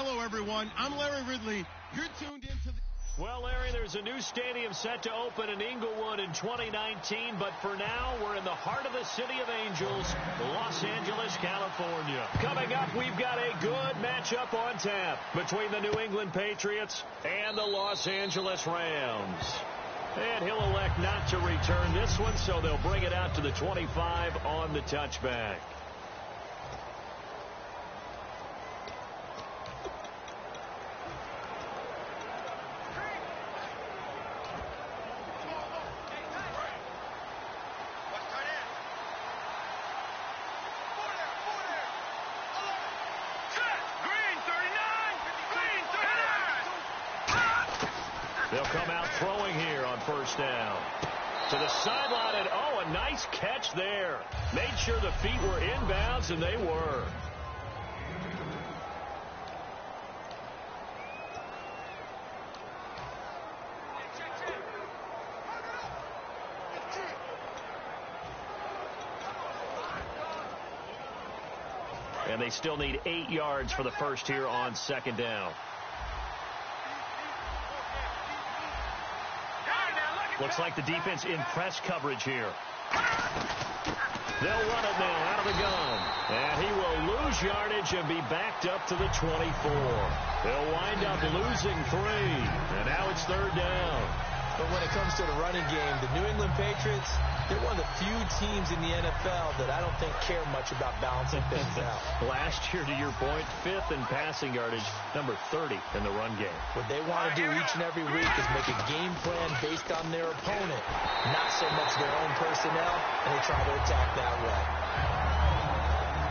Hello, everyone. I'm Larry Ridley. You're tuned into the... Well, Larry, there's a new stadium set to open in Inglewood in 2019, but for now, we're in the heart of the City of Angels, Los Angeles, California. Coming up, we've got a good matchup on tap between the New England Patriots and the Los Angeles Rams. And he'll elect not to return this one, so they'll bring it out to the 25 on the touchback. They'll come out throwing here on first down. To the sideline, and oh, a nice catch there. Made sure the feet were inbounds, and they were. And they still need 8 yards for the first here on second down. Looks like the defense in press coverage here. They'll run it now out of the gun. And he will lose yardage and be backed up to the 24. They'll wind up losing 3. And now it's third down. But when it comes to the running game, the New England Patriots, they're one of the few teams in the NFL that I don't think care much about balancing things out. Last year, to your point, 5th in passing yardage, number 30 in the run game. What they want to do each and every week is make a game plan based on their opponent, not so much their own personnel, and they try to attack that way.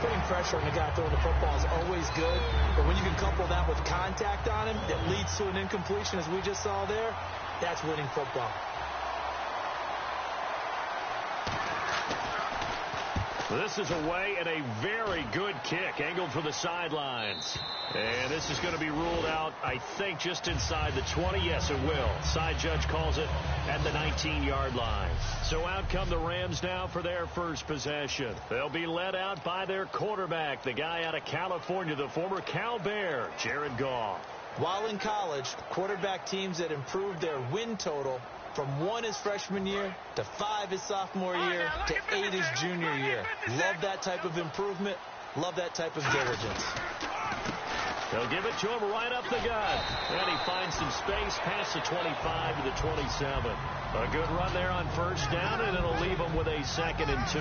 Putting pressure on the guy throwing the football is always good, but when you can couple that with contact on him that leads to an incompletion, as we just saw there, that's winning football. This is away and a very good kick, angled for the sidelines. And this is going to be ruled out, I think, just inside the 20. Yes, it will. Side judge calls it at the 19-yard line. So out come the Rams now for their first possession. They'll be led out by their quarterback, the guy out of California, the former Cal Bear, Jared Goff. While in college, quarterback teams that improved their win total from 1 his freshman year to 5 his sophomore year to 8 his junior year. Love that type of improvement. Love that type of diligence. They'll give it to him right up the gut. And he finds some space past the 25 to the 27. A good run there on first down, and it'll leave him with a 2nd and 2.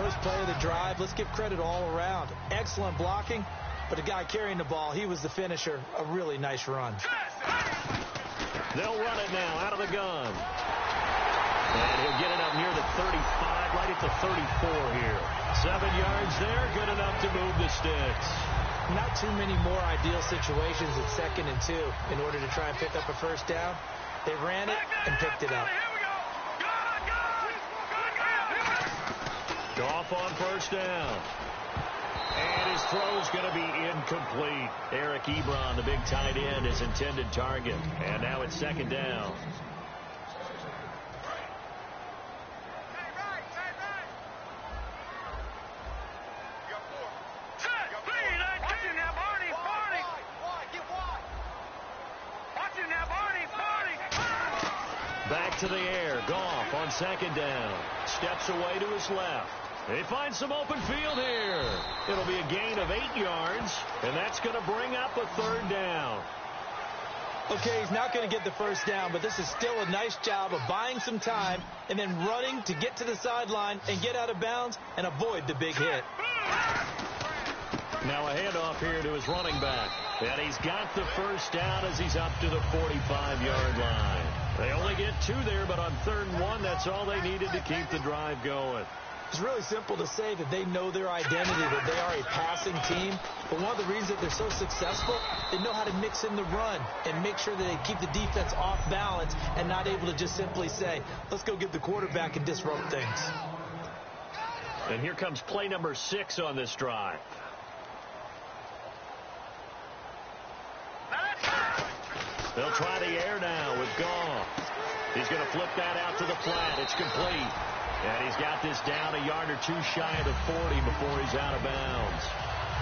First play of the drive. Let's give credit all around. Excellent blocking. But the guy carrying the ball, he was the finisher. A really nice run. They'll run it now out of the gun. And he'll get it up near the 35, right at the 34 here. 7 yards there, good enough to move the sticks. Not too many more ideal situations at 2nd and 2 in order to try and pick up a first down. They ran it and picked it up. Goff on first down. And his throw's going to be incomplete. Eric Ebron, the big tight end, his intended target. And now it's 2nd down. Back to the air. Goff on 2nd down. Steps away to his left. They find some open field here. It'll be a gain of 8 yards, and that's going to bring up a 3rd down. Okay, he's not going to get the first down, but this is still a nice job of buying some time and then running to get to the sideline and get out of bounds and avoid the big hit. Now a handoff here to his running back. And he's got the first down as he's up to the 45-yard line. They only get 2 there, but on 3rd and 1, that's all they needed to keep the drive going. It's really simple to say that they know their identity, that they are a passing team. But one of the reasons that they're so successful, they know how to mix in the run and make sure that they keep the defense off balance and not able to just simply say, let's go get the quarterback and disrupt things. And here comes play number 6 on this drive. They'll try the air now with Goff. He's going to flip that out to the flat. It's complete. And he's got this down a yard or 2 shy of the 40 before he's out of bounds.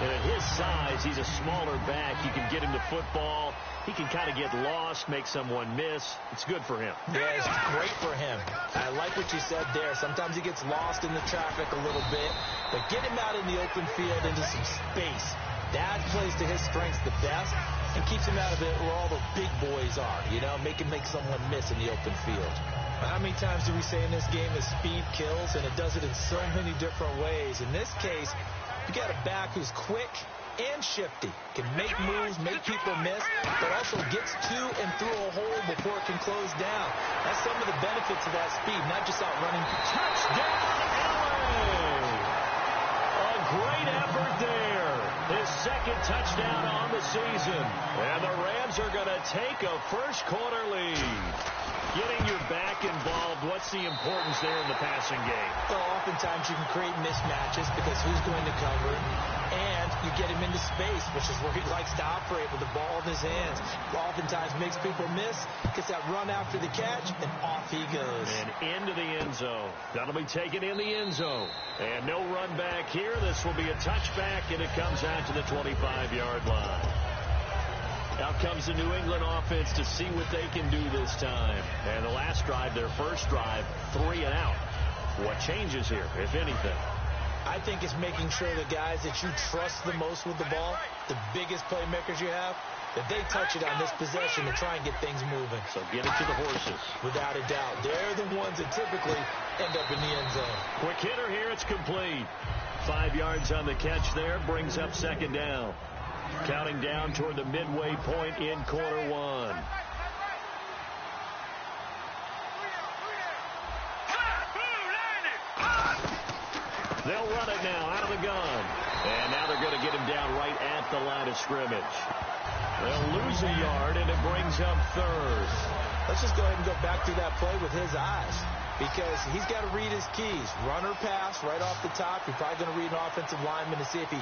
And at his size, he's a smaller back. You can get him the football. He can kind of get lost, make someone miss. It's good for him. Yeah, it's great for him. I like what you said there. Sometimes he gets lost in the traffic a little bit, but get him out in the open field into some space. That plays to his strengths the best and keeps him out of it where all the big boys are, you know, make someone miss in the open field. How many times do we say in this game that speed kills, and it does it in so many different ways? In this case, you got a back who's quick and shifty, can make moves, make people miss, but also gets to and through a hole before it can close down. That's some of the benefits of that speed, not just outrunning. Touchdown, LA! A great effort there. His second touchdown on the season. And the Rams are going to take a first-quarter lead. Getting your back involved, what's the importance there in the passing game? Well, oftentimes you can create mismatches because who's going to cover, and you get him into space, which is where he likes to operate with the ball in his hands. Oftentimes makes people miss, gets that run after the catch, and off he goes. And into the end zone. That'll be taken in the end zone. And no run back here. This will be a touchback, and it comes out to the 25-yard line. Out comes the New England offense to see what they can do this time. And the last drive, their first drive, 3 and out. What changes here, if anything? I think it's making sure the guys that you trust the most with the ball, the biggest playmakers you have, that they touch it on this possession to try and get things moving. So get it to the horses. Without a doubt. They're the ones that typically end up in the end zone. Quick hitter here. It's complete. 5 yards on the catch there. Brings up second down. Counting down toward the midway point in quarter one. They'll run it now out of the gun. And now they're going to get him down right at the line of scrimmage. They'll lose a yard, and it brings up third. Let's just go ahead and go back to that play with his eyes, because he's got to read his keys. Run or pass right off the top. You're probably going to read an offensive lineman to see if he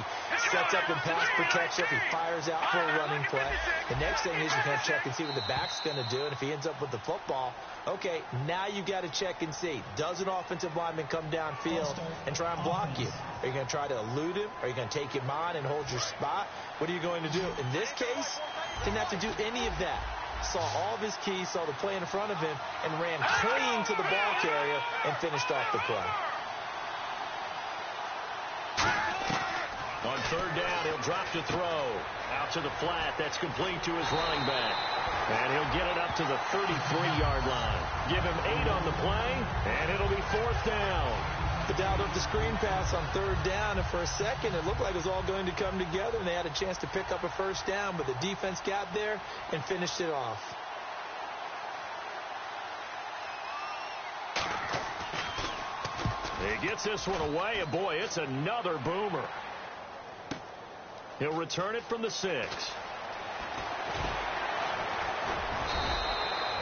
sets up in pass protection, if he fires out for a running play. The next thing is you're going to check and see what the back's going to do, and if he ends up with the football, okay, now you got to check and see. Does an offensive lineman come downfield and try and block you? Are you going to try to elude him? Are you going to take him on and hold your spot? What are you going to do? In this case, didn't have to do any of that. Saw all of his keys, saw the play in front of him, and ran clean to the ball carrier and finished off the play. On third down, he'll drop to throw. Out to the flat. That's complete to his running back. And he'll get it up to the 33-yard line. Give him 8 on the play, and it'll be fourth down. The dialed up the screen pass on third down, and for a second it looked like it was all going to come together, and they had a chance to pick up a first down, but the defense got there and finished it off. He gets this one away, and boy, it's another boomer. He'll return it from the 6.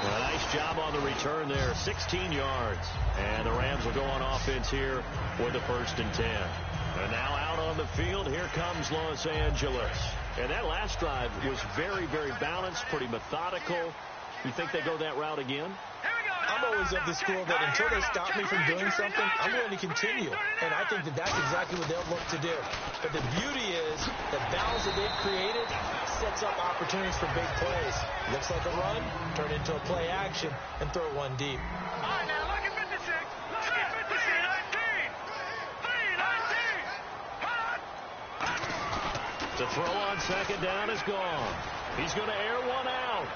A nice job on the return there, 16 yards. And the Rams will go on offense here with a 1st and 10. And now out on the field, here comes Los Angeles. And that last drive was very, very balanced, pretty methodical. You think they go that route again? I'm always of the school that until they stop me from doing something, I'm going to continue. And I think that that's exactly what they'll look to do. But the beauty is the balance that they've created sets up opportunities for big plays. Looks like a run, turn into a play action, and throw one deep. All right, now look at 56. Look at 19. To throw on second down is gone. He's going to air one out.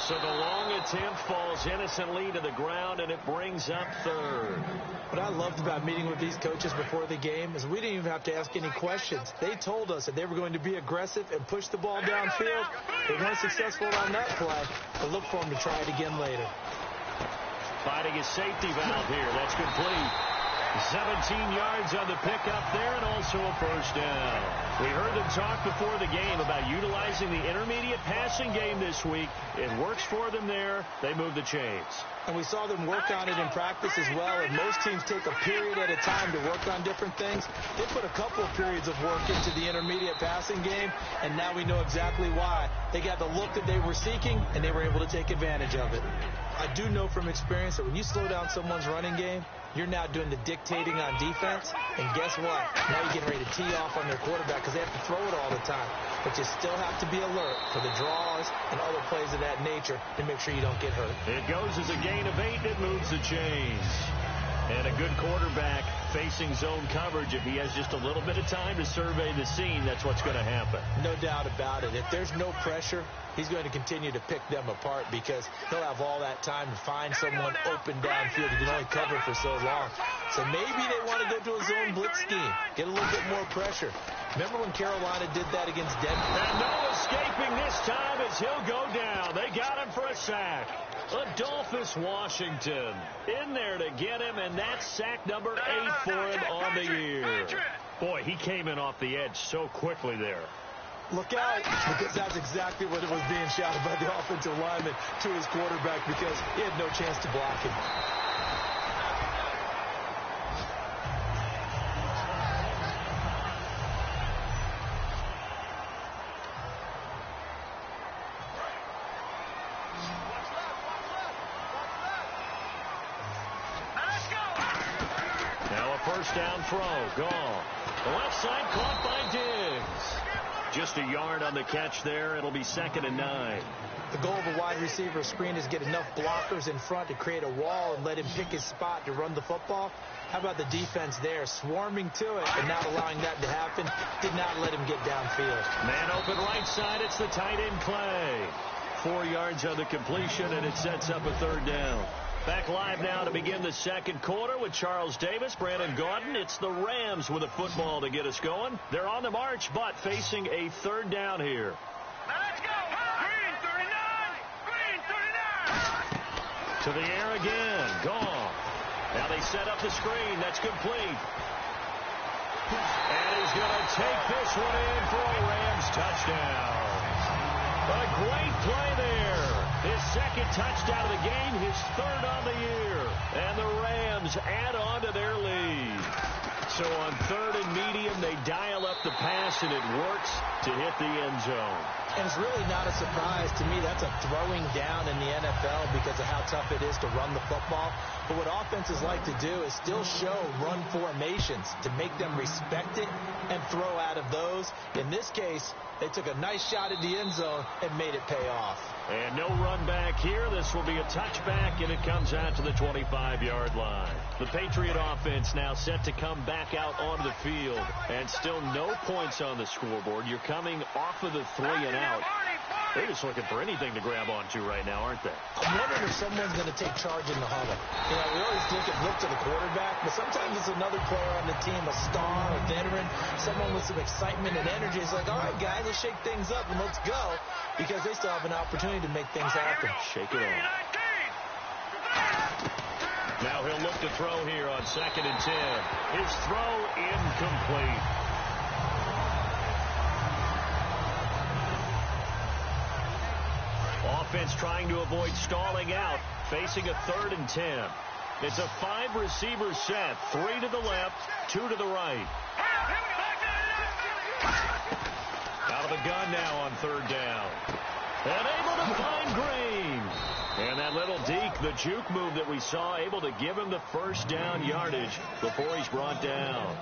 So the long attempt falls innocently to the ground, and it brings up third. What I loved about meeting with these coaches before the game is we didn't even have to ask any questions. They told us that they were going to be aggressive and push the ball downfield. They weren't successful on that play, but look for them to try it again later. Finding his safety valve here. That's complete. 17 yards on the pickup there, and also a first down. We heard them talk before the game about utilizing the intermediate passing game this week. It works for them there. They move the chains. And we saw them work on it in practice as well, and most teams take a period at a time to work on different things. They put a couple of periods of work into the intermediate passing game, and now we know exactly why. They got the look that they were seeking, and they were able to take advantage of it. I do know from experience that when you slow down someone's running game, you're now doing the dictating on defense. And guess what? Now you're getting ready to tee off on their quarterback because they have to throw it all the time. But you still have to be alert for the draws and other plays of that nature to make sure you don't get hurt. It goes as a gain of 8. It moves the chains. And a good quarterback facing zone coverage. If he has just a little bit of time to survey the scene, that's what's going to happen. No doubt about it. If there's no pressure, he's going to continue to pick them apart because he'll have all that time to find someone open downfield. He can only cover for so long. So maybe they want to go to a zone blitz scheme, get a little bit more pressure. Remember when Carolina did that against Denver? And no escaping this time as he'll go down. They got him for a sack. Adolphus Washington in there to get him, and that's sack number 8 for him on the year. Boy, he came in off the edge so quickly there. Look out, because that's exactly what it was being shouted by the offensive lineman to his quarterback because he had no chance to block him. First down throw, gone. The left side caught by Diggs. Just a yard on the catch there. It'll be 2nd and 9. The goal of a wide receiver screen is get enough blockers in front to create a wall and let him pick his spot to run the football. How about the defense there, swarming to it and not allowing that to happen? Did not let him get downfield. Man open right side. It's the tight end Clay. 4 yards on the completion, and it sets up a 3rd down. Back live now to begin the second quarter with Charles Davis, Brandon Gaudin. It's the Rams with a football to get us going. They're on the march, but facing a 3rd down here. Let's go! Green 39! Green 39! To the air again. Gone. Now they set up the screen. That's complete. And he's going to take this one in for a Rams touchdown. A great play there. His 2nd touchdown of the game, his 3rd on the year. And the Rams add on to their lead. So on 3rd and medium, they dial up the pass, and it works to hit the end zone. And it's really not a surprise to me. That's a throwing down in the NFL because of how tough it is to run the football. But what offenses like to do is still show run formations to make them respect it and throw out of those. In this case, they took a nice shot at the end zone and made it pay off. And no run back here. This will be a touchback, and it comes out to the 25-yard line. The Patriot offense now set to come back out onto the field, and still no points on the scoreboard. You're coming off of the 3 and out. They're just looking for anything to grab onto right now, aren't they? I'm wondering if someone's going to take charge in the huddle. You know, we always look to the quarterback, but sometimes it's another player on the team, a star, a veteran, someone with some excitement and energy. It's like, all right, guys, let's shake things up and let's go, because they still have an opportunity to make things happen. Shake it off. Now he'll look to throw here on 2nd and 10. His throw incomplete. Offense trying to avoid stalling out, facing a 3rd and 10. It's a 5-receiver set, 3 to the left, 2 to the right. Out of the gun now on 3rd down. And able to find Green. And that little deke, the juke move that we saw, able to give him the 1st down yardage before he's brought down.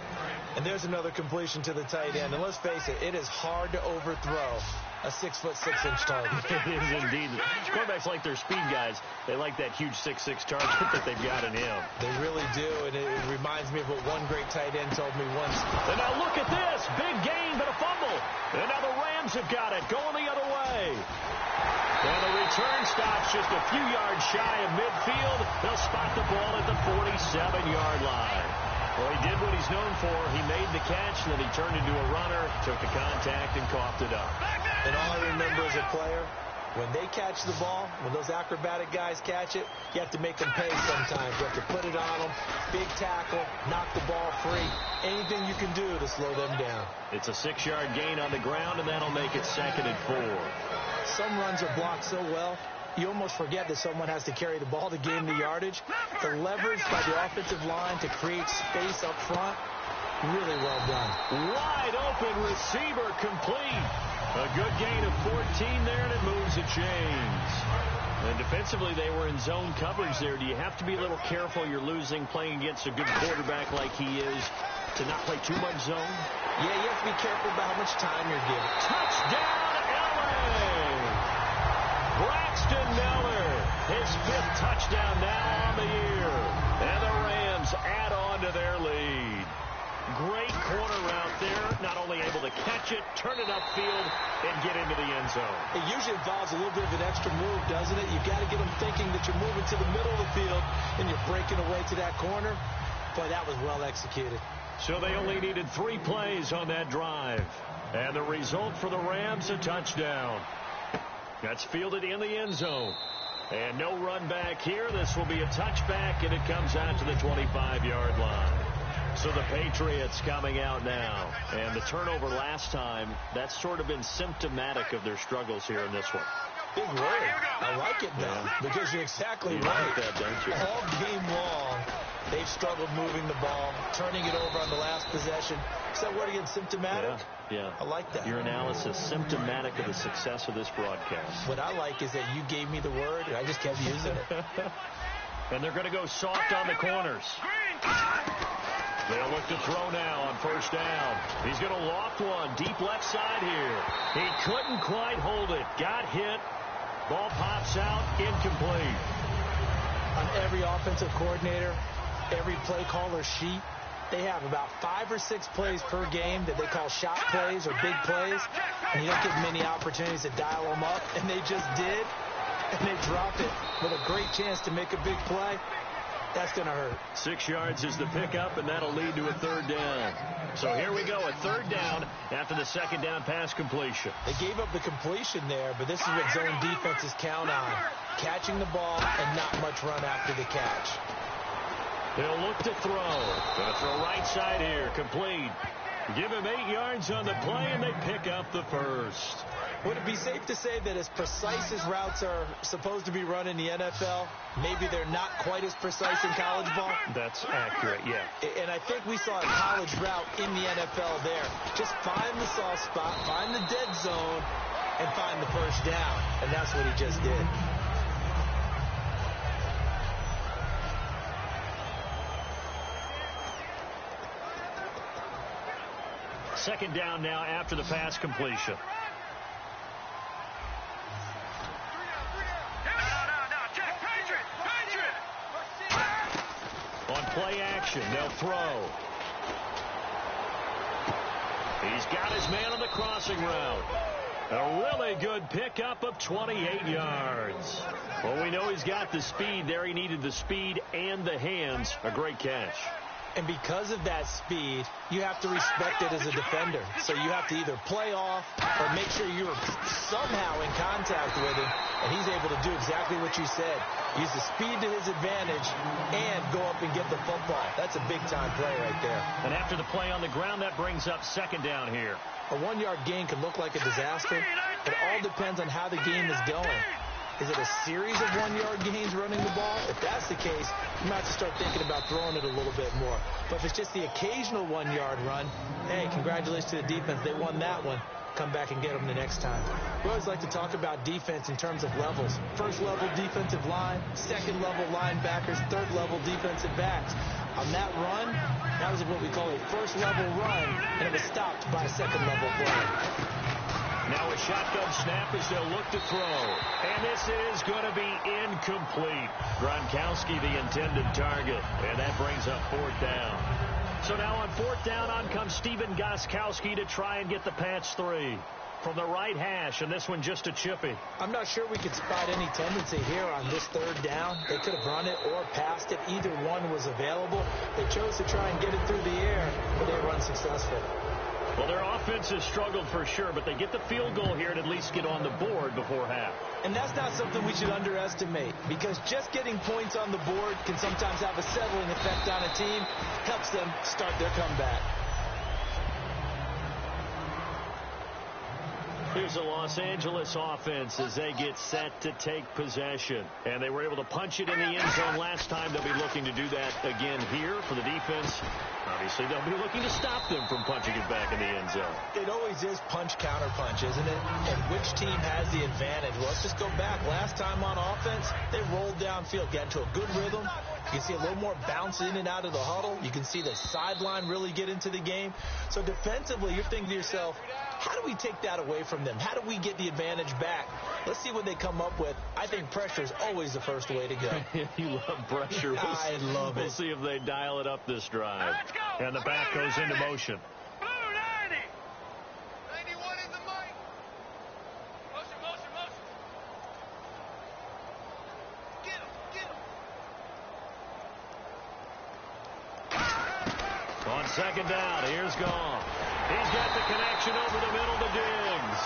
And there's another completion to the tight end. And let's face it, it is hard to overthrow a 6'6" target. It is indeed. Quarterbacks like their speed guys. They like that huge 6'6" target that they've got in him. They really do, and it reminds me of what one great tight end told me once. And now look at this. Big gain, but a fumble. And now the Rams have got it, going the other way. And the return stops just a few yards shy of midfield. They'll spot the ball at the 47-yard line. Well, he did what he's known for. He made the catch, then he turned into a runner, took the contact, and coughed it up. And all I remember as a player, when they catch the ball, when those acrobatic guys catch it, you have to make them pay sometimes. You have to put it on them, big tackle, knock the ball free. Anything you can do to slow them down. It's a 6-yard gain on the ground, and that'll make it 2nd and 4. Some runs are blocked so well, you almost forget that someone has to carry the ball to gain the yardage. The leverage by the offensive line to create space up front, Really well done. Wide open receiver complete. A good gain of 14 there, and it moves the chains. And defensively, they were in zone coverage there. Do you have to be a little careful? You're losing playing against a good quarterback like he is to not play too much zone? Yeah, you have to be careful about how much time you're given. Touchdown, L.A. Braxton Miller, his 5th touchdown now on the year. And the Rams add on to their lead. Great corner route there. Not only able to catch it, turn it upfield, and get into the end zone. It usually involves a little bit of an extra move, doesn't it? You've got to get them thinking that you're moving to the middle of the field and you're breaking away to that corner. Boy, that was well executed. So they only needed 3 plays on that drive. And the result for the Rams, a touchdown. That's fielded in the end zone. And no run back here. This will be a touchback, and it comes out to the 25-yard line. So the Patriots coming out now. And the turnover last time, that's sort of been symptomatic of their struggles here in this one. Big word. I like it, though, because you're exactly right. Like that, don't you? All game long, they've struggled moving the ball, turning it over on the last possession. Is that word again, symptomatic? Yeah. I like that. Your analysis, symptomatic of the success of this broadcast. What I like is that you gave me the word, and I just kept using it. And they're going to go soft on the corners. They'll look to throw now on first down. He's going to loft one deep left side here. He couldn't quite hold it. Got hit. Ball pops out. Incomplete. On every offensive coordinator, every play caller sheet, they have about 5 or 6 plays per game that they call shot plays or big plays. And you don't get many opportunities to dial them up. And they just did. And they dropped it with a great chance to make a big play. That's going to hurt. 6 yards is the pickup, and that'll lead to a 3rd down. So here we go, a 3rd down after the 2nd down pass completion. They gave up the completion there, but this is what zone defenses count on. Catching the ball and not much run after the catch. They'll look to throw. Going to throw right side here, complete. Give him 8 yards on the play, and they pick up the 1st. Would it be safe to say that as precise as routes are supposed to be run in the NFL, maybe they're not quite as precise in college ball? That's accurate, yeah. And I think we saw a college route in the NFL there. Just find the soft spot, find the dead zone, and find the first down. And that's what he just did. Second down now after the pass completion. On play action, they'll throw. He's got his man on the crossing route. A really good pickup of 28 yards. Well, we know he's got the speed there. He needed the speed and the hands. A great catch. And because of that speed, you have to respect it as a defender. So you have to either play off or make sure you're somehow in contact with him. And he's able to do exactly what you said. Use the speed to his advantage and go up and get the football. That's a big-time play right there. And after the play on the ground, that brings up 2nd down here. A 1-yard gain can look like a disaster. It all depends on how the game is going. Is it a series of 1-yard gains running the ball? If that's the case, you might have to start thinking about throwing it a little bit more. But if it's just the occasional 1-yard run, hey, congratulations to the defense. They won that one. Come back and get them the next time. We always like to talk about defense in terms of levels. First level defensive line, second level linebackers, third level defensive backs. On that run, that was what we call a first level run, and it was stopped by a second level play. Now a shotgun snap as they'll look to throw. And this is going to be incomplete. Gronkowski the intended target. And that brings up 4th down. So now on 4th down, on comes Stephen Gostkowski to try and get the patch 3. From the right hash, and this one just a chippy. I'm not sure we could spot any tendency here on this 3rd down. They could have run it or passed it. Either one was available. They chose to try and get it through the air, but they were unsuccessful. Well, their offense has struggled for sure, but they get the field goal here and at least get on the board before half. And that's not something we should underestimate, because just getting points on the board can sometimes have a settling effect on a team, helps them start their comeback. Here's the Los Angeles offense as they get set to take possession. And they were able to punch it in the end zone last time. They'll be looking to do that again here for the defense. Obviously, they'll be looking to stop them from punching it back in the end zone. It always is punch-counter-punch, isn't it? And which team has the advantage? Well, let's just go back. Last time on offense, they rolled downfield, got into a good rhythm. You can see a little more bounce in and out of the huddle. You can see the sideline really get into the game. So defensively, you're thinking to yourself, how do we take that away from them? How do we get the advantage back? Let's see what they come up with. I think pressure is always the first way to go. You love pressure. I love it. We'll see if they dial it up this drive. And the back goes into motion. Blue 90. 91 in the mic. Motion, motion, motion. Get him, get him. On second down, here's Goff. He's got the connection over the middle to Diggs.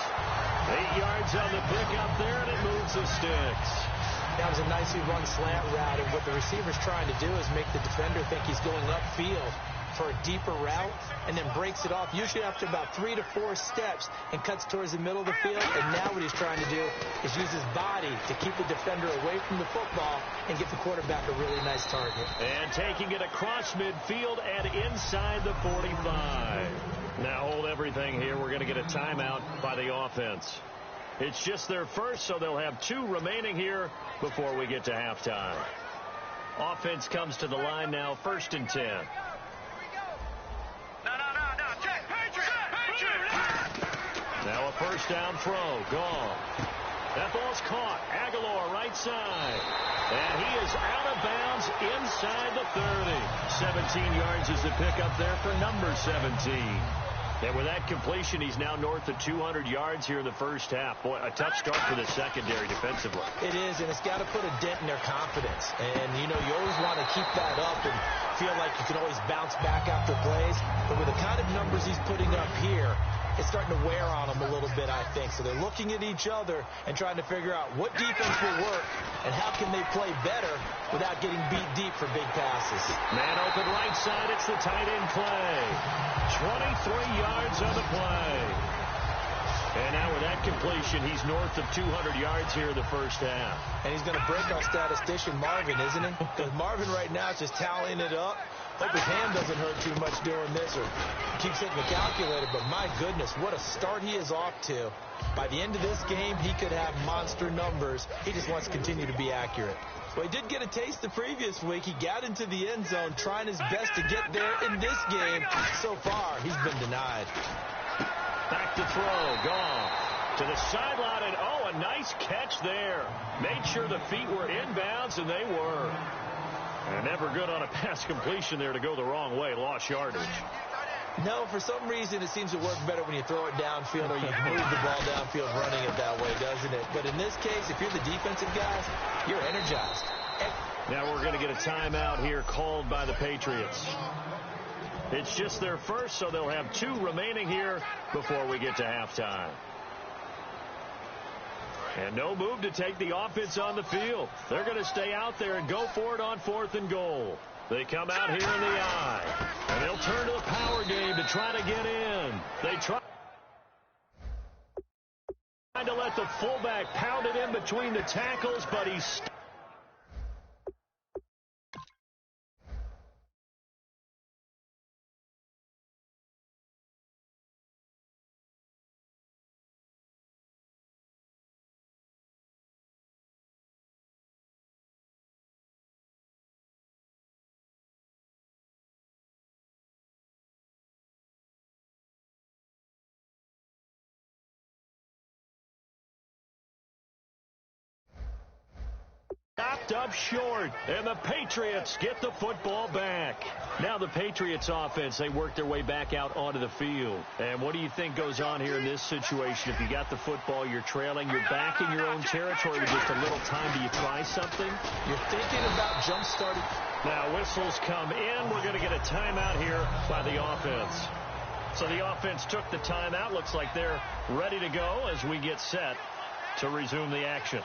8 yards on the pickup there, and it moves the sticks. That was a nicely run slant route, and what the receiver's trying to do is make the defender think he's going upfield for a deeper route, and then breaks it off, usually after about 3 to 4 steps, and cuts towards the middle of the field. And now what he's trying to do is use his body to keep the defender away from the football and get the quarterback a really nice target. And taking it across midfield and inside the 45. Now hold everything here. We're going to get a timeout by the offense. It's just their first, so they'll have 2 remaining here before we get to halftime. Offense comes to the line now, 1st and 10. Now a first down throw. Gone. That ball's caught. Aguilar right side. And he is out of bounds inside the 30. 17 yards is the pickup there for number 17. And with that completion, he's now north of 200 yards here in the first half. Boy, a tough start for the secondary defensively. It is, and it's got to put a dent in their confidence. And, you know, you always want to keep that up and feel like you can always bounce back after plays. But with the kind of numbers he's putting up here, it's starting to wear on them a little bit, I think. So they're looking at each other and trying to figure out what defense will work and how can they play better without getting beat deep for big passes. Man open right side. It's the tight end play. 23 yards on the play. And now with that completion, he's north of 200 yards here in the first half. And he's going to break our statistician Marvin, isn't he? Because Marvin right now is just tallying it up. Hope his hand doesn't hurt too much doing this or keeps hitting the calculator. But my goodness, what a start he is off to. By the end of this game, he could have monster numbers. He just wants to continue to be accurate. Well, he did get a taste the previous week. He got into the end zone trying his best to get there in this game. So far, he's been denied. Back to throw. Gone. To the sideline, and oh, a nice catch there. Made sure the feet were inbounds, and they were. And never good on a pass completion there to go the wrong way. Lost yardage. No, for some reason it seems to work better when you throw it downfield or you move the ball downfield running it that way, doesn't it? But in this case, if you're the defensive guys, you're energized. Now we're going to get a timeout here called by the Patriots. It's just their first, so they'll have 2 remaining here before we get to halftime. And no move to take the offense on the field. They're going to stay out there and go for it on 4th and goal. They come out here in the eye. And they'll turn to the power game to try to get in. They try to let the fullback pound it in between the tackles, but he's... Knocked up short, and the Patriots get the football back. Now the Patriots offense, they work their way back out onto the field. And what do you think goes on here in this situation? If you got the football, you're trailing, you're back in your own territory with just a little time. Do you try something? You're thinking about jump-starting. Now whistles come in. We're going to get a timeout here by the offense. So the offense took the timeout. Looks like they're ready to go as we get set to resume the action.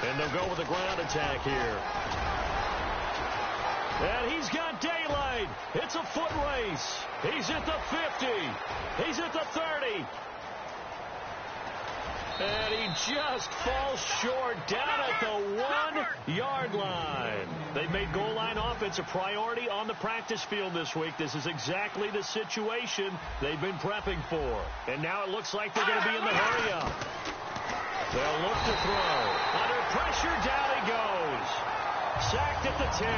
And they'll go with a ground attack here. And he's got daylight. It's a foot race. He's at the 50. He's at the 30. And he just falls short down at the 1-yard line. They've made goal line offense a priority on the practice field this week. This is exactly the situation they've been prepping for. And now it looks like they're going to be in the hurry-up. They'll look to throw. Under pressure, down he goes. Sacked at the 10.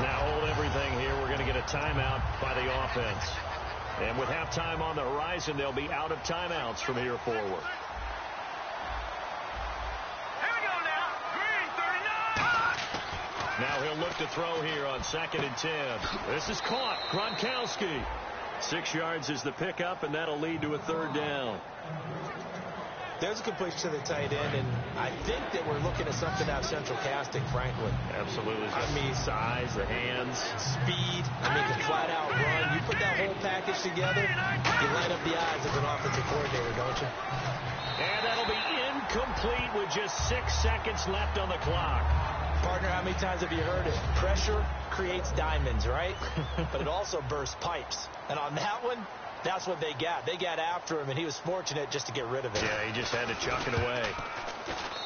Now hold everything here. We're going to get a timeout by the offense. And with halftime on the horizon, they'll be out of timeouts from here forward. Now he'll look to throw here on 2nd and 10. This is caught. Gronkowski. 6 yards is the pickup, and that'll lead to a 3rd down. There's a completion to the tight end, and I think that we're looking at something out of central casting, frankly. Absolutely. I mean, size, the hands. Speed. I mean, can flat-out run. You put that whole package together, you light up the eyes of an offensive coordinator, don't you? And that'll be incomplete with just 6 seconds left on the clock. Partner, how many times have you heard it? Pressure creates diamonds, right? But it also bursts pipes. And on that one, that's what they got. They got after him, and he was fortunate just to get rid of it. Yeah, he just had to chuck it away.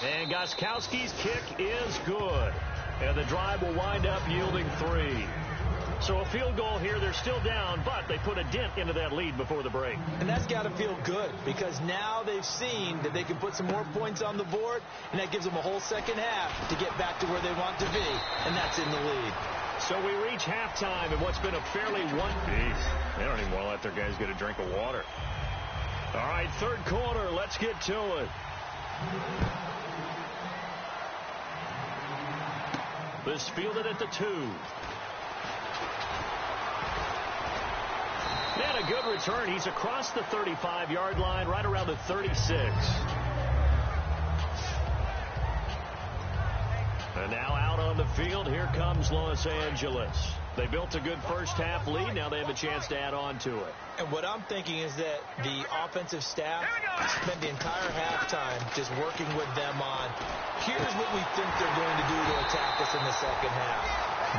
And Gostkowski's kick is good. And the drive will wind up yielding 3. So a field goal here. They're still down, but they put a dent into that lead before the break. And that's got to feel good because now they've seen that they can put some more points on the board, and that gives them a whole second half to get back to where they want to be, and that's in the lead. So we reach halftime in what's been a fairly Jeez, they don't even want to let their guys get a drink of water. All right, 3rd quarter. Let's get to it. This fielded at the 2. And a good return. He's across the 35-yard line, right around the 36. And now out on the field, here comes Los Angeles. They built a good first-half lead. Now they have a chance to add on to it. And what I'm thinking is that the offensive staff spent the entire halftime just working with them on, here's what we think they're going to do to attack us in the second half.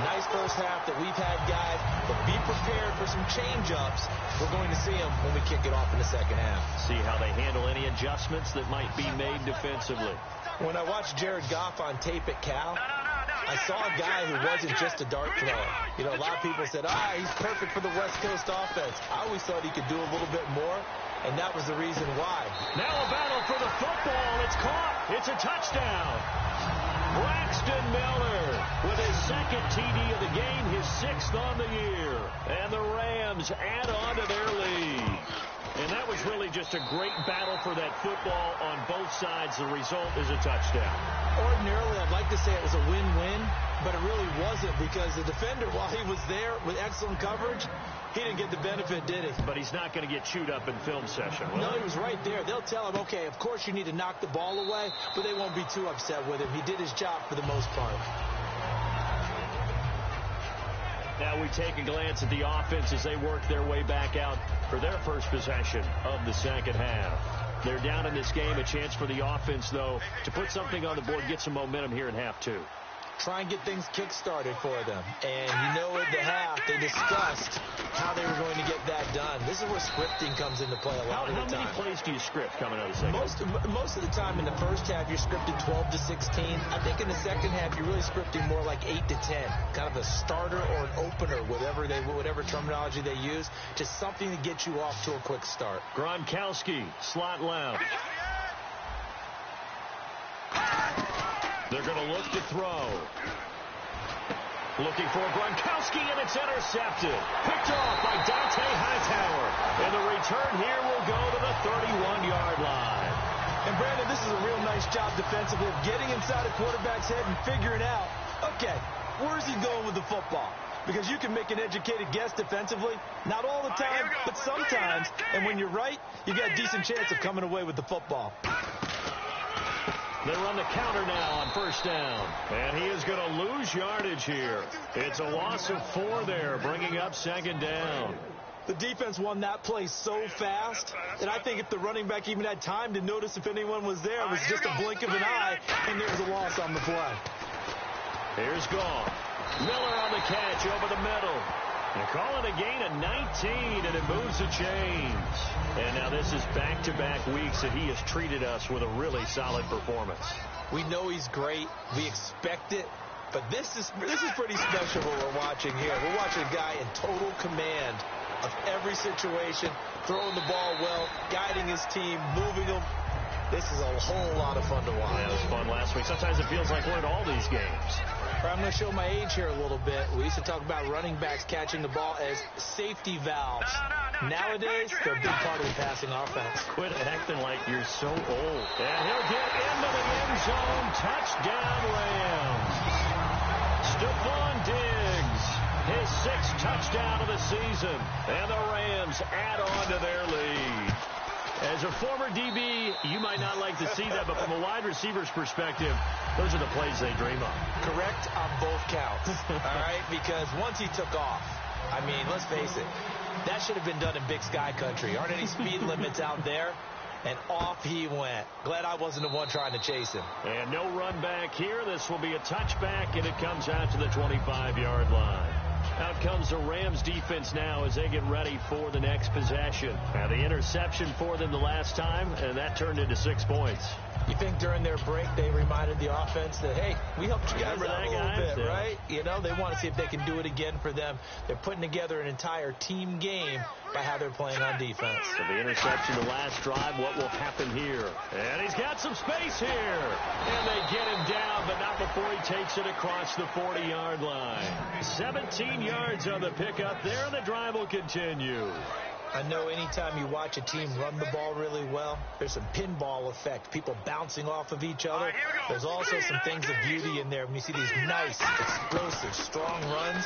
Nice first half that we've had, guys, but be prepared for some change-ups. We're going to see them when we kick it off in the second half. See how they handle any adjustments that might be made defensively. When I watched Jared Goff on tape at Cal, I saw a guy who wasn't just a dart thrower. You know, a lot of people said, he's perfect for the West Coast offense. I always thought he could do a little bit more, and that was the reason why. Now a battle for the football. It's caught. It's a touchdown. Braxton Miller with his 2nd TD of the game, his 6th on the year. And the Rams add on to their lead. And that was really just a great battle for that football on both sides. The result is a touchdown. Ordinarily, I'd like to say it was a win-win, but it really wasn't because the defender, while he was there with excellent coverage, he didn't get the benefit, did he? But he's not going to get chewed up in film session, will No, he was right there. They'll tell him, okay, of course you need to knock the ball away, but they won't be too upset with him. He did his job for the most part. Now we take a glance at the offense as they work their way back out for their first possession of the second half. They're down in this game. A chance for the offense, though, to put something on the board, get some momentum here in half 2. Try and get things kick-started for them. And you know at the half, they discussed how they were going to get that done. This is where scripting comes into play a lot of the time. How many plays do you script coming out of the second half? Most of the time in the first half, you're scripted 12 to 16. I think in the second half, you're really scripting more like 8 to 10. Kind of a starter or an opener, whatever terminology they use. Just something to get you off to a quick start. Gronkowski, slot left. They're going to look to throw. Looking for Gronkowski, and it's intercepted. Picked off by Dante Hightower. And the return here will go to the 31-yard line. And, Brandon, this is a real nice job defensively of getting inside a quarterback's head and figuring out, okay, where's he going with the football? Because you can make an educated guess defensively. Not all the time, but sometimes. And when you're right, you got a decent chance of coming away with the football. They run the counter now on first down. And he is going to lose yardage here. It's a loss of 4 there, bringing up second down. The defense won that play so fast that I think if the running back even had time to notice if anyone was there, it was just a blink of an eye, and there was a loss on the play. Here's Goff. Miller on the catch over the middle. They call it a gain of 19, and it moves the chains. And now this is back-to-back weeks that he has treated us with a really solid performance. We know he's great. We expect it. But this is pretty special what we're watching here. We're watching a guy in total command of every situation, throwing the ball well, guiding his team, moving them. This is a whole lot of fun to watch. Yeah, it was fun last week. Sometimes it feels like we're in all these games. I'm going to show my age here a little bit. We used to talk about running backs catching the ball as safety valves. Nowadays, they're a big part of the passing offense. Quit acting like you're so old. And he'll get into the end zone. Touchdown, Rams. Stephon Diggs, his 6th touchdown of the season. And the Rams add on to their lead. As a former DB, you might not like to see that, but from a wide receiver's perspective, those are the plays they dream of. Correct on both counts, all right? Because once he took off, I mean, let's face it, that should have been done in Big Sky country. Aren't any speed limits out there? And off he went. Glad I wasn't the one trying to chase him. And no run back here. This will be a touchback, and it comes out to the 25-yard line. Out comes the Rams defense now as they get ready for the next possession. Now the interception for them the last time, and that turned into 6 points. You think during their break they reminded the offense that, hey, we helped you guys out a little bit, right? You know, they want to see if they can do it again for them. They're putting together an entire team game by how they're playing on defense. So the interception the last drive, what will happen here? And he's got some space here. And they get him down, but not before he takes it across the 40-yard line. 17 yards on the pickup there, and the drive will continue. I know anytime you watch a team run the ball really well, there's some pinball effect, people bouncing off of each other. There's also some things of beauty in there when you see these nice, explosive, strong runs.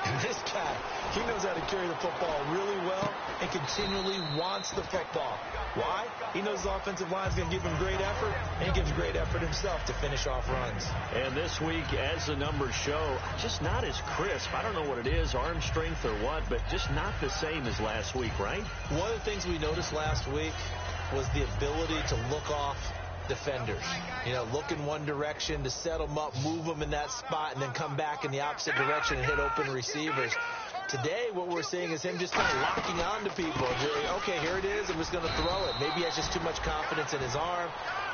And this guy, he knows how to carry the football really well and continually wants the football. Why? He knows the offensive line is going to give him great effort, and he gives great effort himself to finish off runs. And this week, as the numbers show, just not as crisp. I don't know what it is, arm strength or what, but just not the same as last week, right? One of the things we noticed last week was the ability to look off defenders. You know, look in one direction to set them up, move them in that spot, and then come back in the opposite direction and hit open receivers. Today, what we're seeing is him just kind of locking on to people. Okay, here it is. I'm just going to throw it. Maybe he has just too much confidence in his arm.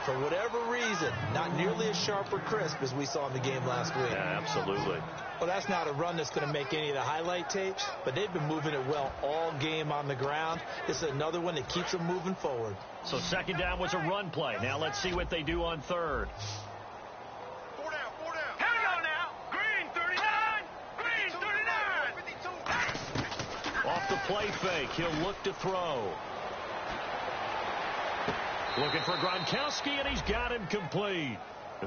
For whatever reason, not nearly as sharp or crisp as we saw in the game last week. Yeah, absolutely. Well, that's not a run that's going to make any of the highlight tapes, but they've been moving it well all game on the ground. This is another one that keeps them moving forward. So second down was a run play. Now let's see what they do on third. 4 down, 4 down. Here we go now. Green 39. Green 39. Off the play fake, he'll look to throw. Looking for Gronkowski, and he's got him complete.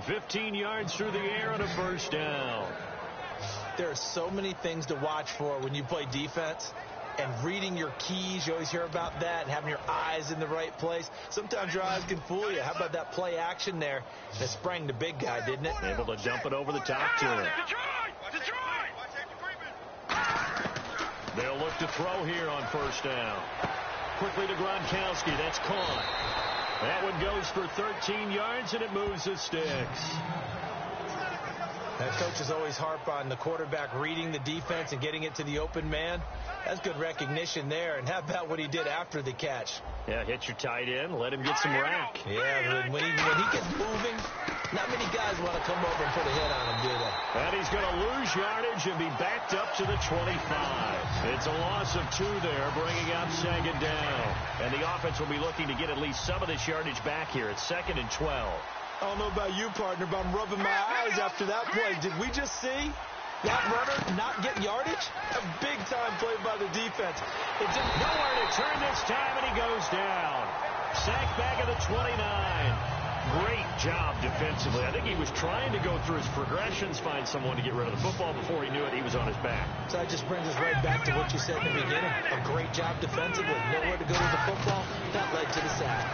15 yards through the air and a first down. There are so many things to watch for when you play defense. And reading your keys, you always hear about that, and having your eyes in the right place. Sometimes your eyes can fool you. How about that play action there? And it sprang the big guy, didn't it? Able to dump it over the top to him. They'll look to throw here on first down. Quickly to Gronkowski. That's caught. That one goes for 13 yards, and it moves the sticks. That coaches always harp on the quarterback reading the defense and getting it to the open man. That's good recognition there. And how about what he did after the catch? Yeah, hit your tight end, let him get some rack. Yeah, when he gets moving, not many guys want to come over and put a hit on him, do they? And he's going to lose yardage and be backed up to the 25. It's a loss of 2 there, bringing up second down. And the offense will be looking to get at least some of this yardage back here. It's 2nd and 12. I don't know about you, partner, but I'm rubbing my eyes after that play. Did we just see that runner not get yardage? A big-time play by the defense. It didn't nowhere to turn this time, and he goes down. Sacked back at the 29. Great job defensively. I think he was trying to go through his progressions, find someone to get rid of the football. Before he knew it, he was on his back. So that just brings us right back to what you said in the beginning. A great job defensively. Nowhere to go with the football. That led to the sack.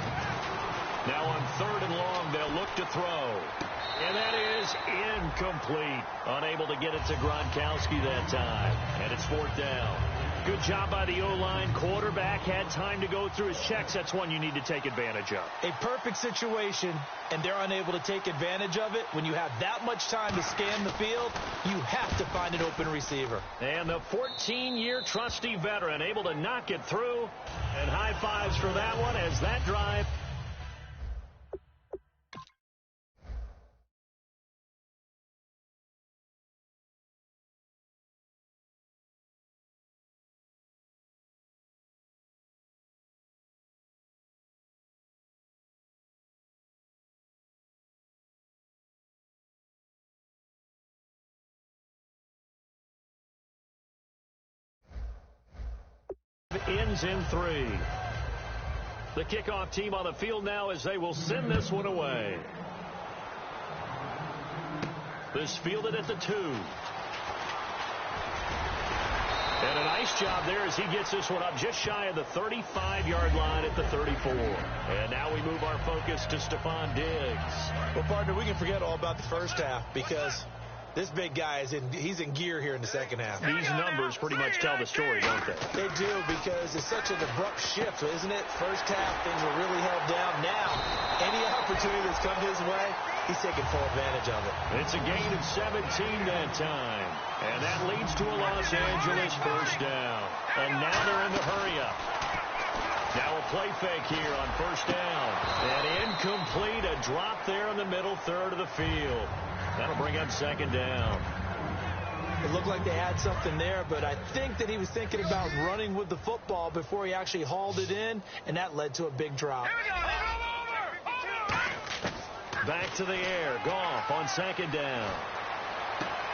Now on 3rd and long, they'll look to throw. And that is incomplete. Unable to get it to Gronkowski that time. And it's 4th down. Good job by the O-line. Quarterback had time to go through his checks. That's one you need to take advantage of. A perfect situation, and they're unable to take advantage of it. When you have that much time to scan the field, you have to find an open receiver. And the 14-year trusty veteran able to knock it through. And high fives for that one as that drive. Ends in 3. The kickoff team on the field now as they will send this one away. This fielded at the 2. And a nice job there as he gets this one up just shy of the 35-yard line at the 34. And now we move our focus to Stephon Diggs. Well, partner, we can forget all about the first half because this big guy he's in gear here in the second half. These numbers pretty much tell the story, don't they? They do, because it's such an abrupt shift, isn't it? First half, things were really held down. Now, any opportunity that's come his way, he's taking full advantage of it. It's a gain of 17 that time. And that leads to a Los Angeles first down. And now they're in the hurry-up. Now a play fake here on first down. And incomplete, a drop there in the middle third of the field. That'll bring up second down. It looked like they had something there, but I think that he was thinking about running with the football before he actually hauled it in, and that led to a big drop. Back to the air. Goff on second down.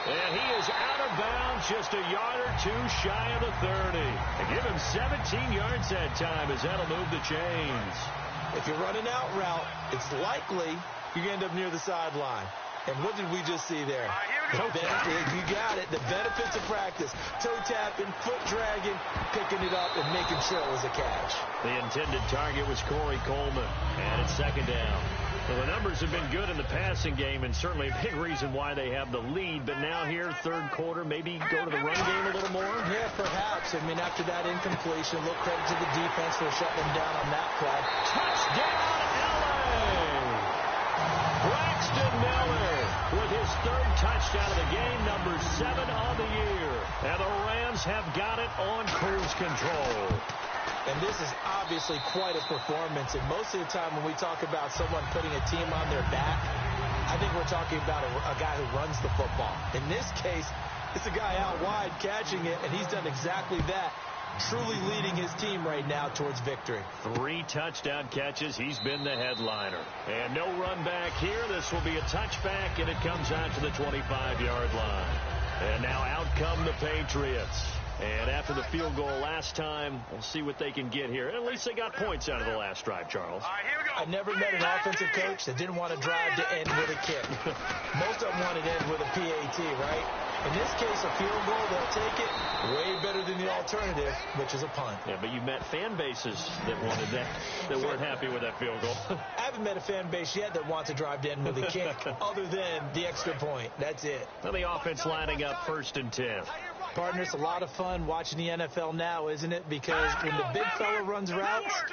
And he is out of bounds just a yard or two shy of the 30. And give him 17 yards that time as that'll move the chains. If you're running out route, it's likely you're going to end up near the sideline. And what did we just see there? You got it. The benefits of practice. Toe tapping, foot dragging, picking it up, and making sure it was a catch. The intended target was Corey Coleman. And it's second down. Well, the numbers have been good in the passing game, and certainly a big reason why they have the lead. But now here, third quarter, maybe go to the run game a little more? Yeah, perhaps. I mean, after that incompletion, a little credit to the defense for shutting them down on that play. Touchdown, L.A.! Braxton Miller with his third touchdown of the game, number 7 on the year. And the Rams have got it on cruise control. And this is obviously quite a performance. And most of the time when we talk about someone putting a team on their back, I think we're talking about a guy who runs the football. In this case, it's a guy out wide catching it, and he's done exactly that. Truly leading his team right now towards victory. 3 touchdown catches. He's been the headliner. And no run back here. This will be a touchback, and it comes out to the 25-yard line. And now out come the Patriots. And after the field goal last time, we'll see what they can get here. At least they got points out of the last drive, Charles. I never met an offensive coach that didn't want to drive to end with a kick. Most of them wanted to end with a PAT, right? In this case, a field goal, they'll take it. Way better than the alternative, which is a punt. Yeah, but you met fan bases that wanted that, that weren't happy with that field goal. I haven't met a fan base yet that wants to drive to end with a kick, other than the extra point. That's it. Well, the offense lining up 1st and 10. Partner, it's a lot of fun watching the NFL now, isn't it? Because when the big fella runs routes,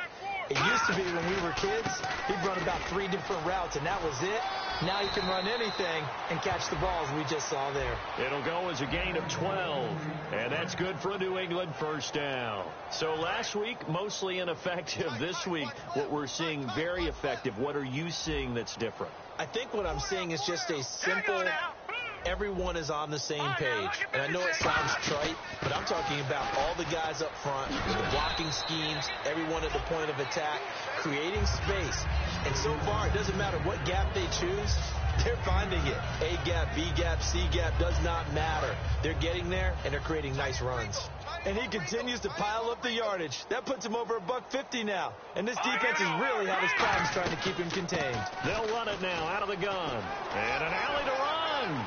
it used to be when we were kids, he'd run about 3 different routes, and that was it. Now he can run anything and catch the balls we just saw there. It'll go as a gain of 12, and that's good for a New England first down. So last week, mostly ineffective. This week, what we're seeing, very effective. What are you seeing that's different? I think what I'm seeing is just a simple, everyone is on the same page. And I know it sounds trite, but I'm talking about all the guys up front, the blocking schemes, everyone at the point of attack, creating space. And so far, it doesn't matter what gap they choose, they're finding it. A gap, B gap, C gap, does not matter. They're getting there, and they're creating nice runs. And he continues to pile up the yardage. That puts him over $150 now. And this defense has really had his problems trying to keep him contained. They'll run it now out of the gun. And an alley to run.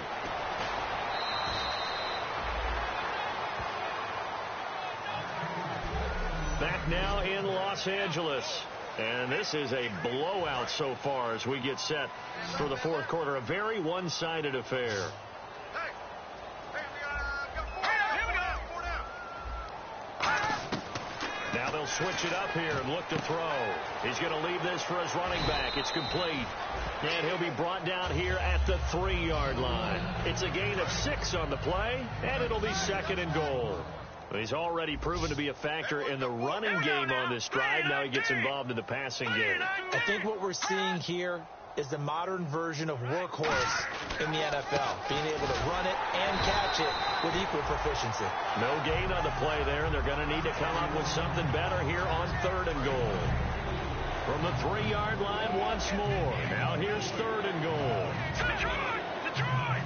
Back now in Los Angeles. And this is a blowout so far as we get set for the fourth quarter. A very one-sided affair. they'll switch it up here and look to throw. He's going to leave this for his running back. It's complete. And he'll be brought down here at the 3-yard line. It's a gain of 6 on the play, and it'll be 2nd and goal. He's already proven to be a factor in the running game on this drive. Now he gets involved in the passing game. I think what we're seeing here is the modern version of workhorse in the NFL, being able to run it and catch it with equal proficiency. No gain on the play there, and they're going to need to come up with something better here on 3rd and goal. From the 3-yard line once more. Now here's 3rd and goal. Detroit! Detroit!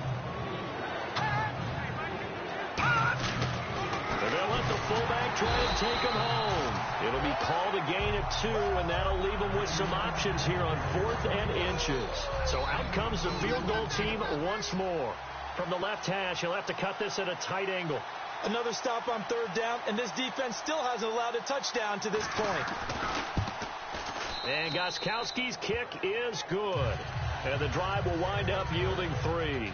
They'll let the fullback try and take him home. It'll be called a gain of 2, and that'll leave them with some options here on 4th and inches. So out comes the field goal team once more. From the left hash, he'll have to cut this at a tight angle. Another stop on 3rd down, and this defense still hasn't allowed a touchdown to this point. And Gostkowski's kick is good. And the drive will wind up yielding 3.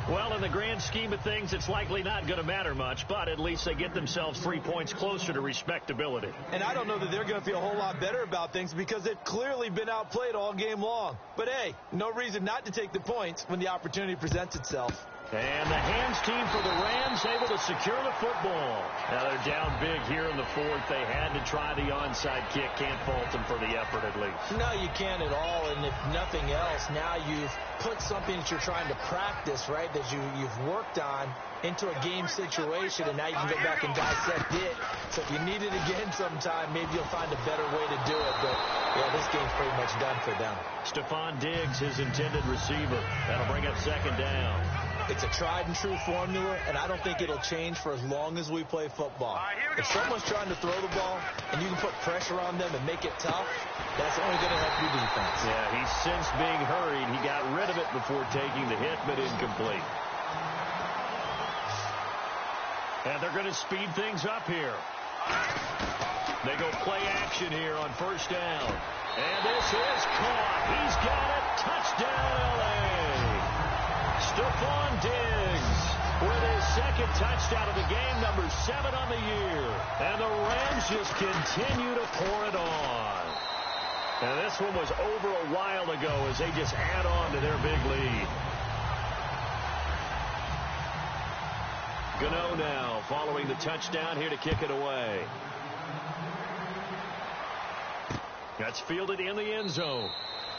Well, in the grand scheme of things, it's likely not going to matter much, but at least they get themselves 3 points closer to respectability. And I don't know that they're going to feel a whole lot better about things because they've clearly been outplayed all game long. But, hey, no reason not to take the points when the opportunity presents itself. And the hands team for the Rams able to secure the football. Now they're down big here in the 4th. They had to try the onside kick. Can't fault them for the effort at least. No, you can't at all. And if nothing else, now you've put something that you're trying to practice, right, that you've worked on into a game situation, and now you can go back and dissect it. So if you need it again sometime, maybe you'll find a better way to do it. But, yeah, this game's pretty much done for them. Stephon Diggs, his intended receiver. That'll bring up 2nd down. It's a tried-and-true formula, and I don't think it'll change for as long as we play football. If someone's trying to throw the ball and you can put pressure on them and make it tough, that's only going to help your defense. Yeah, he's since being hurried. He got rid of it before taking the hit, but incomplete. And they're going to speed things up here. They go play action here on 1st down. And this is caught. He's got it. Touchdown, L.A. Stephon Diggs with his 2nd touchdown of the game, number 7 on the year. And the Rams just continue to pour it on. And this one was over a while ago as they just add on to their big lead. Gano now following the touchdown here to kick it away. That's fielded in the end zone.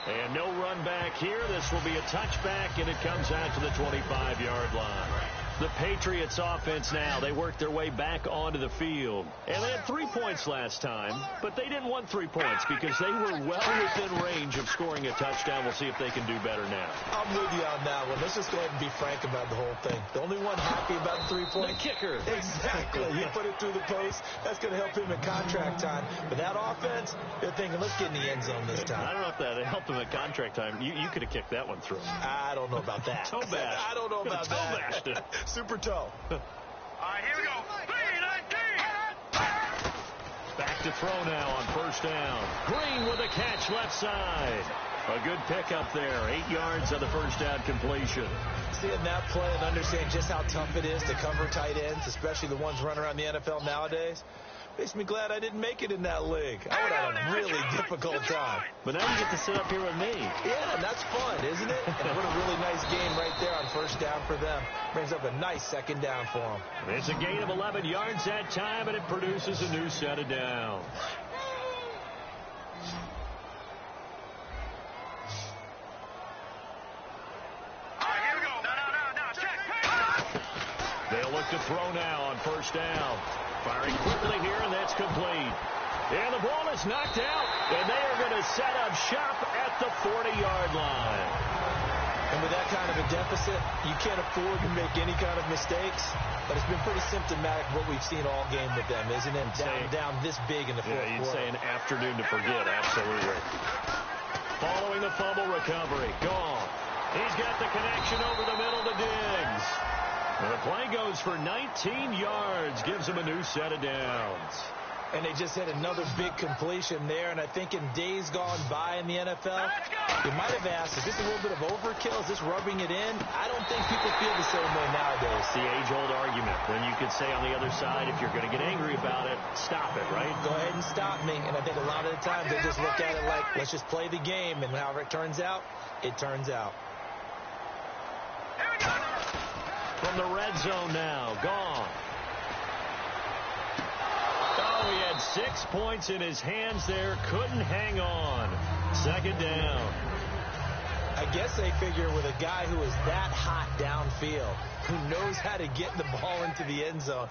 And no run back here. This will be a touchback, and it comes out to the 25-yard line. The Patriots offense now, they worked their way back onto the field. And they had 3 points last time, but they didn't want 3 points because they were well within range of scoring a touchdown. We'll see if they can do better now. I'm with you on that one. Let's just go ahead and be frank about the whole thing. The only one happy about the 3 points. The kicker. Exactly. You put it through the post. That's going to help him in contract time. But that offense, they're thinking, let's get in the end zone this time. I don't know if that helped him at contract time. You could have kicked that one through. I don't know about that. Toe bash. I don't know about Toe bashed it. Super toe. All right, here we go. 3-19. Back to throw now on 1st down. Green with a catch left side. A good pickup there. 8 yards on the 1st down completion. Seeing that play and understanding just how tough it is to cover tight ends, especially the ones running around the NFL nowadays, makes me glad I didn't make it in that league. I would have had a really difficult time. But now you get to sit up here with me. Yeah, and that's fun, isn't it? And what a really nice game right there on 1st down for them. Brings up a nice 2nd down for them. It's a gain of 11 yards that time, and it produces a new set of downs. All right, here we go. No, check. They'll look to throw now on 1st down. Firing quickly here, and that's complete. And the ball is knocked out, and they are going to set up shop at the 40-yard line. And with that kind of a deficit, you can't afford to make any kind of mistakes. But it's been pretty symptomatic what we've seen all game with them, isn't it? Down this big in the 4th quarter. Yeah, you'd say an afternoon to forget, absolutely. Following the fumble recovery, gone. He's got the connection over the middle to Diggs. And the play goes for 19 yards, gives him a new set of downs. And they just hit another big completion there. And I think in days gone by in the NFL, you might have asked, is this a little bit of overkill? Is this rubbing it in? I don't think people feel the same way nowadays. The age-old argument. When you could say on the other side, if you're going to get angry about it, stop it, right? Go ahead and stop me. And I think a lot of the times they just look at it like, let's just play the game. And however it turns out, it turns out. From the red zone now, gone. Oh, he had 6 points in his hands there. Couldn't hang on. Second down. I guess they figure with a guy who is that hot downfield, who knows how to get the ball into the end zone,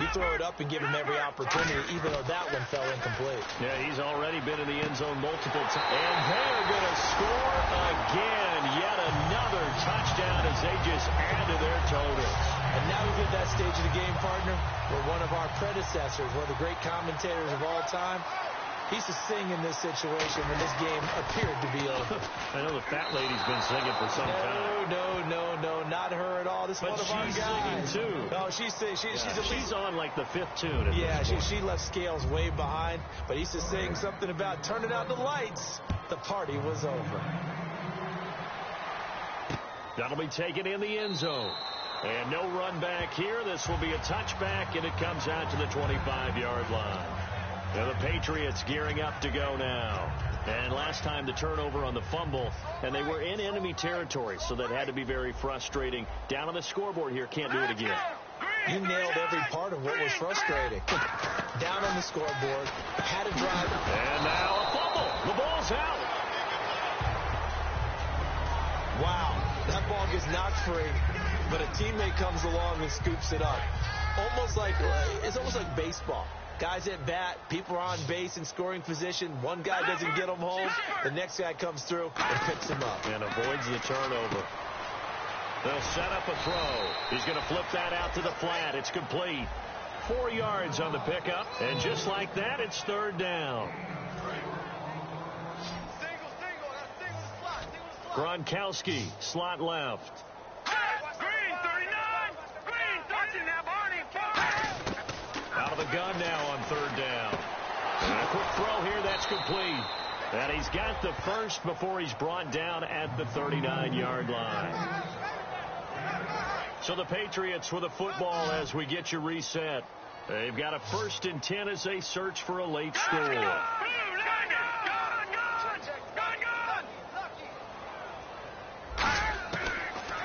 you throw it up and give him every opportunity, even though that one fell incomplete. Yeah, he's already been in the end zone multiple times. And they're going to score again. Yet another touchdown as they just add to their totals. And now we've hit that stage of the game, partner, where one of our predecessors, one of the great commentators of all time, he used to sing in this situation when this game appeared to be over. I know the fat lady's been singing for some time. No, not her at all. This is one of our guys. She's singing, too. No, she's singing. She's on, like, the 5th tune. Yeah, she left Scales way behind, but he used to sing something about turning out the lights. The party was over. That'll be taken in the end zone. And no run back here. This will be a touchback, and it comes out to the 25-yard line. Now the Patriots gearing up to go now. And last time the turnover on the fumble, and they were in enemy territory, so that had to be very frustrating. Down on the scoreboard here, can't do it again. You nailed every part of what was frustrating. Down on the scoreboard, had a drive. And now a fumble. The ball's out. Wow, that ball gets knocked free, but a teammate comes along and scoops it up. It's almost like baseball. Guys at bat, people are on base in scoring position. One guy doesn't get them home. The next guy comes through and picks him up. And avoids the turnover. They'll set up a throw. He's going to flip that out to the flat. It's complete. 4 yards on the pickup. And just like that, it's third down. Gronkowski, slot left. Green, 39. Green, touching that Barney. Out of the gun now on third down. And a quick throw here, that's complete. And he's got the first before he's brought down at the 39-yard line. So the Patriots with a football as we get you reset. They've got a 1st and 10 as they search for a late score.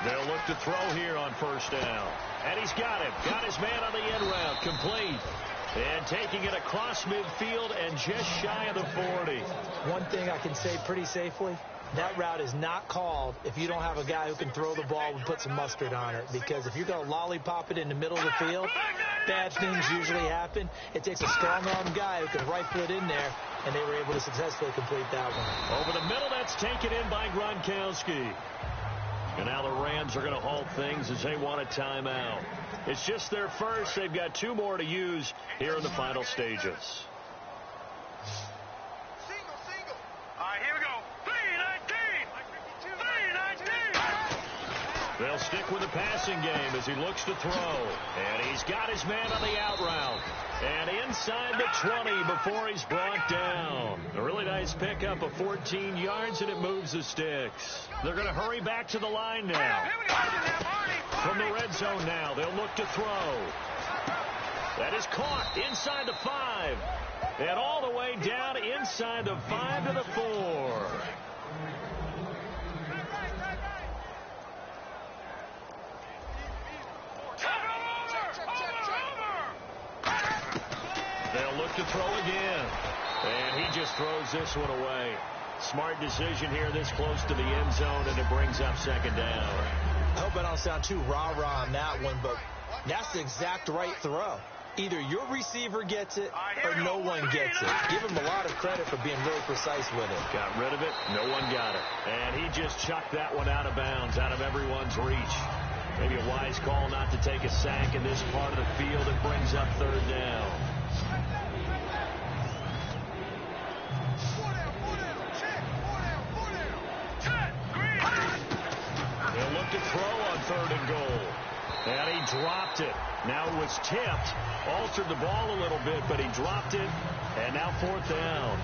They'll look to throw here on first down. And he's got him. Got his man on the end route. Complete. And taking it across midfield and just shy of the 40. One thing I can say pretty safely, that route is not called if you don't have a guy who can throw the ball and put some mustard on it. Because if you're going to lollipop it in the middle of the field, bad things usually happen. It takes a strong-arm guy who can rifle it in there, and they were able to successfully complete that one. Over the middle, that's taken in by Gronkowski. And now the Rams are going to halt things as they want a timeout. It's just their first. They've got 2 more to use here in the final stages. Single. All right, here we go. 3-19. 3-19. They'll stick with the passing game as he looks to throw. And he's got his man on the out route. And inside the 20 before he's brought down. A really nice pickup of 14 yards, and it moves the sticks. They're going to hurry back to the line now. From the red zone now, they'll look to throw. That is caught inside the 5. And all the way down inside the 5 to the 4. They'll look to throw again. And he just throws this one away. Smart decision here this close to the end zone, and it brings up second down. I hope I don't sound too rah-rah on that one, but that's the exact right throw. Either your receiver gets it or no one gets it. Give him a lot of credit for being really precise with it. Got rid of it. No one got it. And he just chucked that one out of bounds, out of everyone's reach. Maybe a wise call not to take a sack in this part of the field. It brings up third down. They'll look to throw on 3rd and goal. And he dropped it. Now it was tipped. Altered the ball a little bit, but he dropped it. And now 4th down.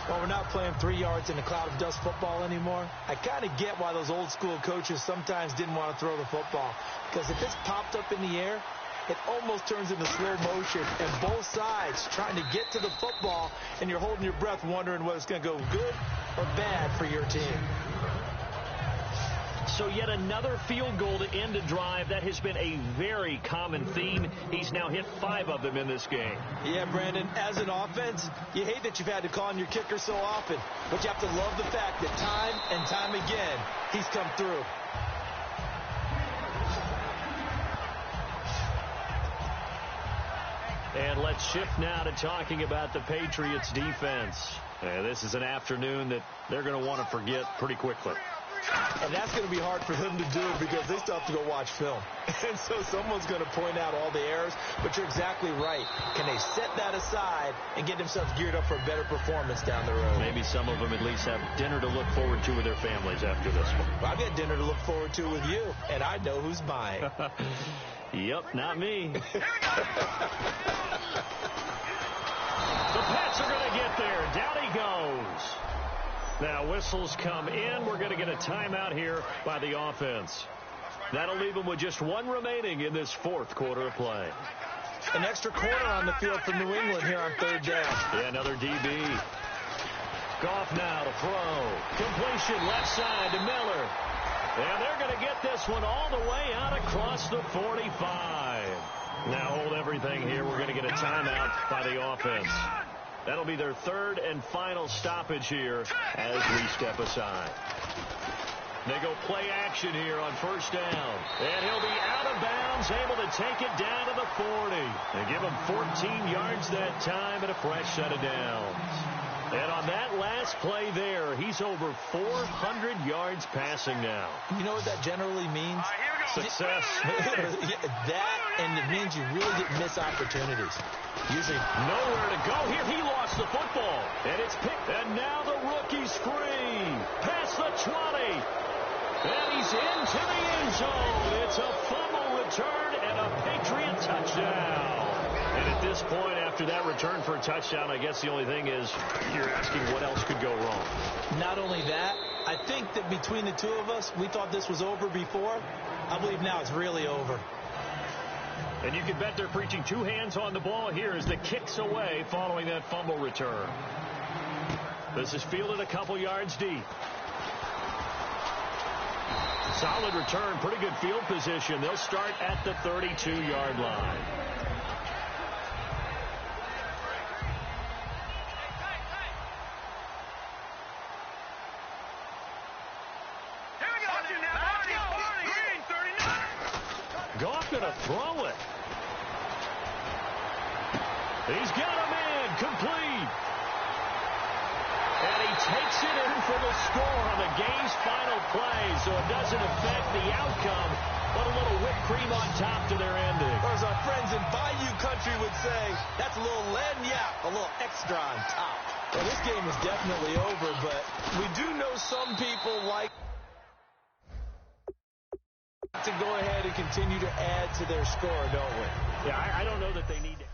Well, we're not playing 3 yards in a cloud of dust football anymore. I kind of get why those old school coaches sometimes didn't want to throw the football. Because if it's popped up in the air, it almost turns into slow motion. And both sides trying to get to the football, and you're holding your breath wondering whether it's going to go good or bad for your team. So yet another field goal to end a drive. That has been a very common theme. He's now hit 5 of them in this game. Yeah, Brandon, as an offense, you hate that you've had to call on your kicker so often, but you have to love the fact that time and time again, he's come through. And let's shift now to talking about the Patriots defense. This is an afternoon that they're going to want to forget pretty quickly. And that's going to be hard for them to do because they still have to go watch film. And so someone's going to point out all the errors, but you're exactly right. Can they set that aside and get themselves geared up for a better performance down the road? Maybe some of them at least have dinner to look forward to with their families after this one. Well, I've got dinner to look forward to with you, and I know who's buying. Yep, not me. The Pats are going to get there. Down he goes. Now whistles come in. We're going to get a timeout here by the offense. That'll leave them with just 1 remaining in this 4th quarter of play. An extra corner on the field for New England here on 3rd down. Yeah, another DB. Goff now to throw. Completion left side to Miller. And they're going to get this one all the way out across the 45. Now hold everything here. We're going to get a timeout by the offense. That'll be their 3rd and final stoppage here as we step aside. They go play action here on 1st down. And he'll be out of bounds, able to take it down to the 40. They give him 14 yards that time and a fresh set of downs. And on that last play there, he's over 400 yards passing now. You know what that generally means? Success. That, and it means you really didn't miss opportunities. Usually nowhere to go here. He lost the football. And it's picked. And now the rookie's free. Past the 20. And he's into the end zone. It's a fumble return and a Patriot touchdown. And at this point, after that return for a touchdown, I guess the only thing is you're asking what else could go wrong. Not only that, I think that between the two of us, we thought this was over before. I believe now it's really over. And you can bet they're preaching 2 hands on the ball here as the kick's away following that fumble return. This is fielded a couple yards deep. Solid return, pretty good field position. They'll start at the 32-yard line. Goff going to throw it. He's got him in, complete. And he takes it in for the score on the game's final play, so it doesn't affect the outcome, but a little whipped cream on top to their ending. Or as our friends in Bayou Country would say, that's a little lagniappe, a little extra on top. Well, this game is definitely over, but we do know some people like to go ahead and continue to add to their score, don't we? Yeah, I don't know that they need to.